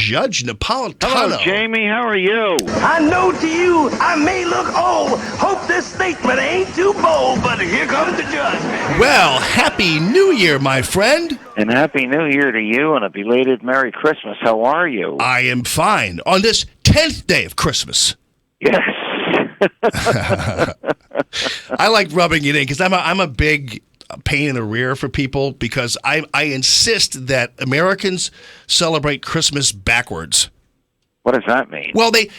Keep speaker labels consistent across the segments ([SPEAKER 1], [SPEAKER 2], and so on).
[SPEAKER 1] Judge Napolitano.
[SPEAKER 2] Hello, Jamie. How are you?
[SPEAKER 3] I know to you I may look old. Hope this statement ain't too bold, but here comes the judge.
[SPEAKER 1] Well, Happy New Year, my friend.
[SPEAKER 2] And Happy New Year to you and a belated Merry Christmas. How are you?
[SPEAKER 1] I am fine. On this 10th day of Christmas.
[SPEAKER 2] Yes.
[SPEAKER 1] I like rubbing it in because I'm a big pain in the rear for people because I insist that Americans celebrate Christmas backwards.
[SPEAKER 2] What does that mean?
[SPEAKER 1] Well, they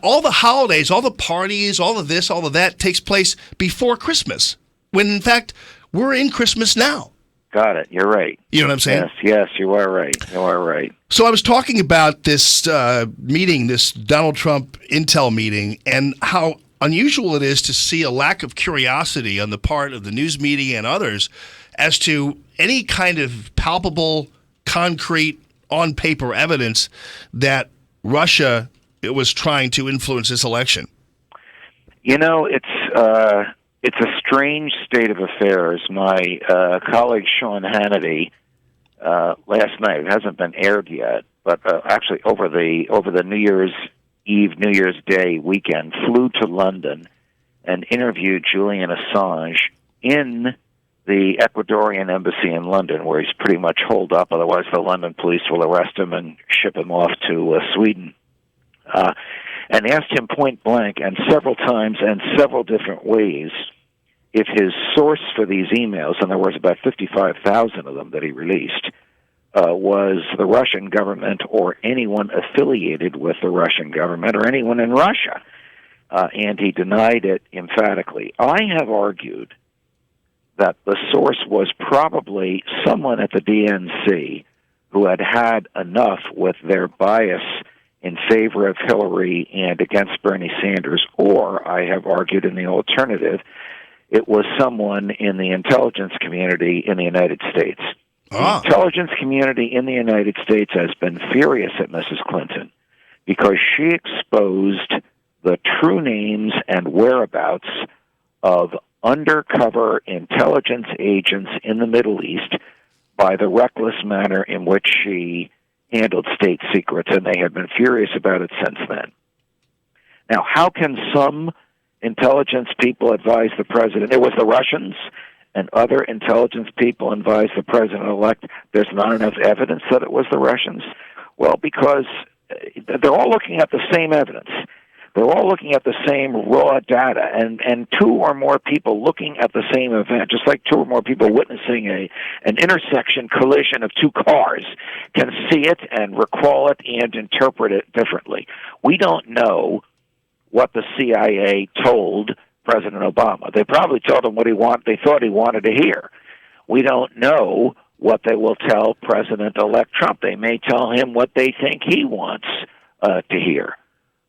[SPEAKER 1] all the holidays, all the parties, all of this, all of that takes place before Christmas, when in fact we're in Christmas now.
[SPEAKER 2] Got it. You're right.
[SPEAKER 1] You know what I'm saying?
[SPEAKER 2] Yes, you are right. You are right.
[SPEAKER 1] So I was talking about this meeting, this Donald Trump Intel meeting, and how unusual it is to see a lack of curiosity on the part of the news media and others as to any kind of palpable, concrete, on-paper evidence that Russia was trying to influence this election.
[SPEAKER 2] You know, it's a strange state of affairs. My colleague Sean Hannity last night, it hasn't been aired yet, but actually over the New Year's Eve, New Year's Day weekend, flew to London and interviewed Julian Assange in the Ecuadorian embassy in London, where he's pretty much holed up. Otherwise, the London police will arrest him and ship him off to Sweden. And asked him point blank and several times and several different ways if his source for these emails, and there was about 55,000 of them that he released, was the Russian government or anyone affiliated with the Russian government or anyone in Russia. And he denied it emphatically. I have argued that the source was probably someone at the DNC who had had enough with their bias in favor of Hillary and against Bernie Sanders, or I have argued in the alternative, it was someone in the intelligence community in the United States. The intelligence community in the United States has been furious at Mrs. Clinton because she exposed the true names and whereabouts of undercover intelligence agents in the Middle East by the reckless manner in which she handled state secrets, and they have been furious about it since then. Now, how can some intelligence people advise the president? It was the Russians and other intelligence people advise the president-elect there's not enough evidence that it was the Russians? Well, because they're all looking at the same evidence. They're all looking at the same raw data, and two or more people looking at the same event, just like two or more people witnessing an intersection collision of two cars, can see it and recall it and interpret it differently. We don't know what the CIA told President Obama. They probably told him what they thought he wanted to hear. We don't know what they will tell President-elect Trump. They may tell him what they think he wants to hear.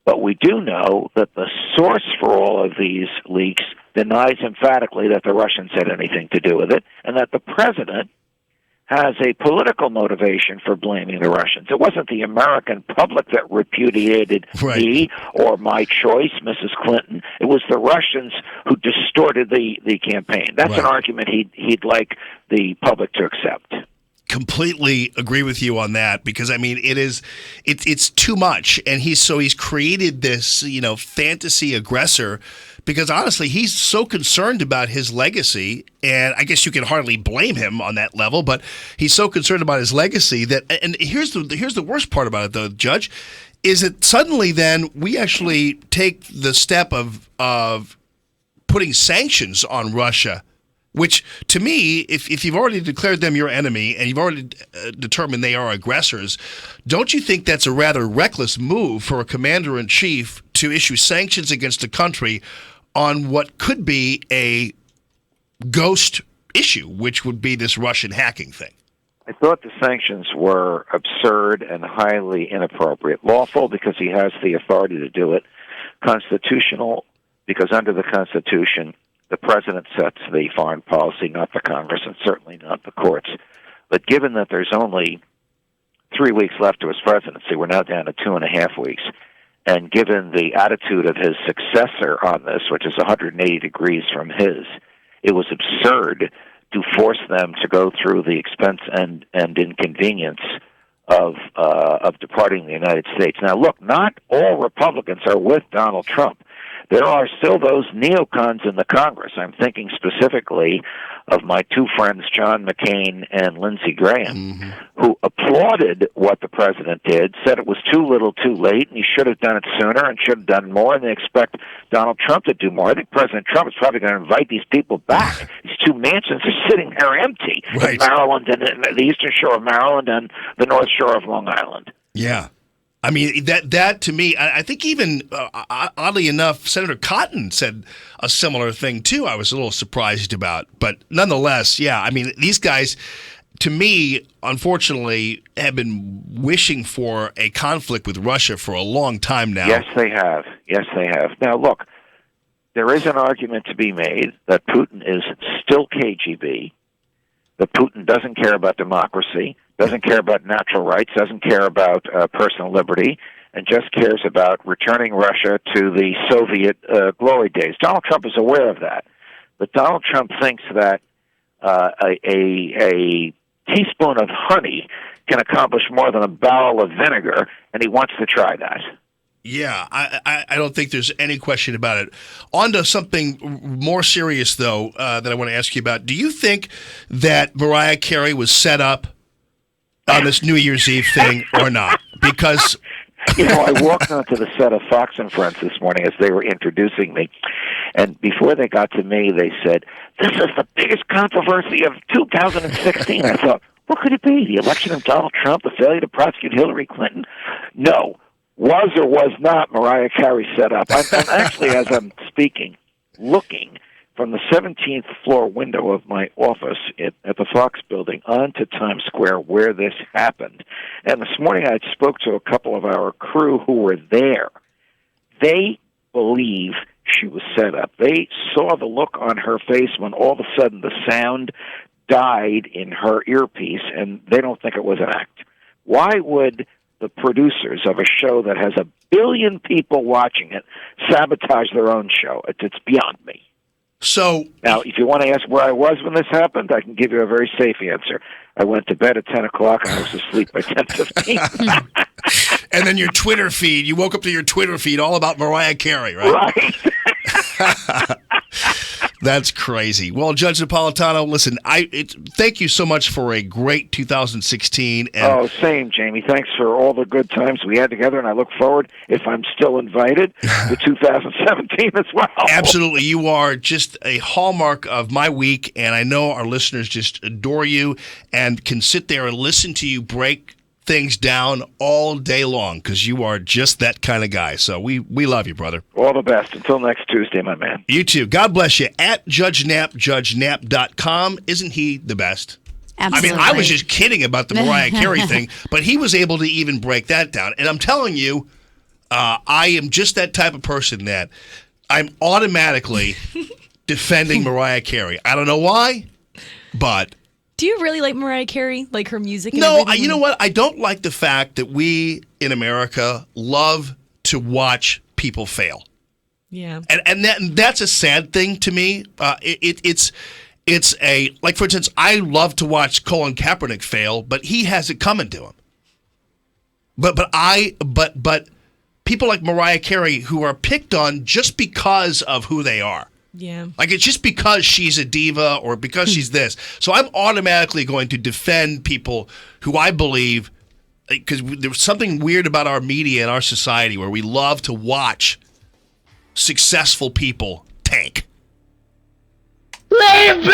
[SPEAKER 2] But we do know that the source for all of these leaks denies emphatically that the Russians had anything to do with it, and that the president has a political motivation for blaming the Russians. It wasn't the American public that repudiated me or my choice, Mrs. Clinton. It was the Russians who distorted the campaign. That's an argument he'd like the public to accept.
[SPEAKER 1] Completely agree with you on that, because I mean it's too much, and he's created this fantasy aggressor, because honestly he's so concerned about his legacy, and I guess you can hardly blame him on that level, but he's so concerned about his legacy that, and here's the worst part about it though, Judge, is that suddenly then we actually take the step of putting sanctions on Russia, which, to me, if you've already declared them your enemy and you've already determined they are aggressors, don't you think that's a rather reckless move for a commander-in-chief to issue sanctions against a country on what could be a ghost issue, which would be this Russian hacking thing?
[SPEAKER 2] I thought the sanctions were absurd and highly inappropriate. Lawful, because he has the authority to do it. Constitutional, because under the Constitution, the president sets the foreign policy, not the Congress, and certainly not the courts. But given that there's only 3 weeks left to his presidency, we're now down to 2.5 weeks, and given the attitude of his successor on this, which is 180 degrees from his, it was absurd to force them to go through the expense and inconvenience of departing the United States. Now, look, not all Republicans are with Donald Trump. There are still those neocons in the Congress. I'm thinking specifically of my two friends, John McCain and Lindsey Graham, who applauded what the president did, said it was too little too late, and he should have done it sooner and should have done more, and they expect Donald Trump to do more. I think President Trump is probably going to invite these people back. These two mansions are sitting there empty in Maryland, and the eastern shore of Maryland and the north shore of Long Island.
[SPEAKER 1] Yeah. I mean, that to me, I think even, oddly enough, Senator Cotton said a similar thing, too. I was a little surprised about. But nonetheless, yeah, I mean, these guys, to me, unfortunately, have been wishing for a conflict with Russia for a long time now.
[SPEAKER 2] Yes, they have. Yes, they have. Now, look, there is an argument to be made that Putin is still KGB, that Putin doesn't care about democracy, doesn't care about natural rights, doesn't care about personal liberty, and just cares about returning Russia to the Soviet glory days. Donald Trump is aware of that. But Donald Trump thinks that a teaspoon of honey can accomplish more than a barrel of vinegar, and he wants to try that.
[SPEAKER 1] Yeah, I don't think there's any question about it. On to something more serious, though, that I want to ask you about. Do you think that Mariah Carey was set up on this New Year's Eve thing or not? Because
[SPEAKER 2] I walked onto the set of Fox and Friends this morning as they were introducing me, and before they got to me, they said, "This is the biggest controversy of 2016." I thought, what could it be? The election of Donald Trump, the failure to prosecute Hillary Clinton? No. Was or was not Mariah Carey set up? I'm actually, as I'm speaking, looking from the 17th floor window of my office at the Fox building onto Times Square where this happened. And this morning I spoke to a couple of our crew who were there. They believe she was set up. They saw the look on her face when all of a sudden the sound died in her earpiece, and they don't think it was an act. Why would the producers of a show that has 1 billion people watching it sabotage their own show? It's beyond me.
[SPEAKER 1] So
[SPEAKER 2] now, if you want to ask where I was when this happened, I can give you a very safe answer. I went to bed at 10 o'clock and I was asleep by 10:15.
[SPEAKER 1] And then your Twitter feed, you woke up to your Twitter feed all about Mariah Carey, right?
[SPEAKER 2] Right.
[SPEAKER 1] That's crazy. Well, Judge Napolitano, listen, thank you so much for a great 2016. And
[SPEAKER 2] same, Jamie. Thanks for all the good times we had together, and I look forward, if I'm still invited, to 2017 as well.
[SPEAKER 1] Absolutely. You are just a hallmark of my week, and I know our listeners just adore you and can sit there and listen to you break things down all day long because you are just that kind of guy. So we love you, brother.
[SPEAKER 2] All the best. Until next Tuesday, my man.
[SPEAKER 1] You too. God bless you. At Judge Knapp, judgeknapp.com. Isn't he the best?
[SPEAKER 4] Absolutely.
[SPEAKER 1] I mean, I was just kidding about the Mariah Carey thing, but he was able to even break that down. And I'm telling you, I am just that type of person that I'm automatically defending Mariah Carey. I don't know why, but...
[SPEAKER 4] Do you really like Mariah Carey? Like her music? And
[SPEAKER 1] No,
[SPEAKER 4] everything?
[SPEAKER 1] you know what? I don't like the fact that we in America love to watch people fail.
[SPEAKER 4] Yeah.
[SPEAKER 1] And that's a sad thing to me. It's a, like, for instance, I love to watch Colin Kaepernick fail, but he has it coming to him. But people like Mariah Carey who are picked on just because of who they are.
[SPEAKER 4] Yeah.
[SPEAKER 1] Like, it's just because she's a diva or because she's this. So I'm automatically going to defend people who I believe, because there's something weird about our media and our society where we love to watch successful people tank.
[SPEAKER 3] Leave me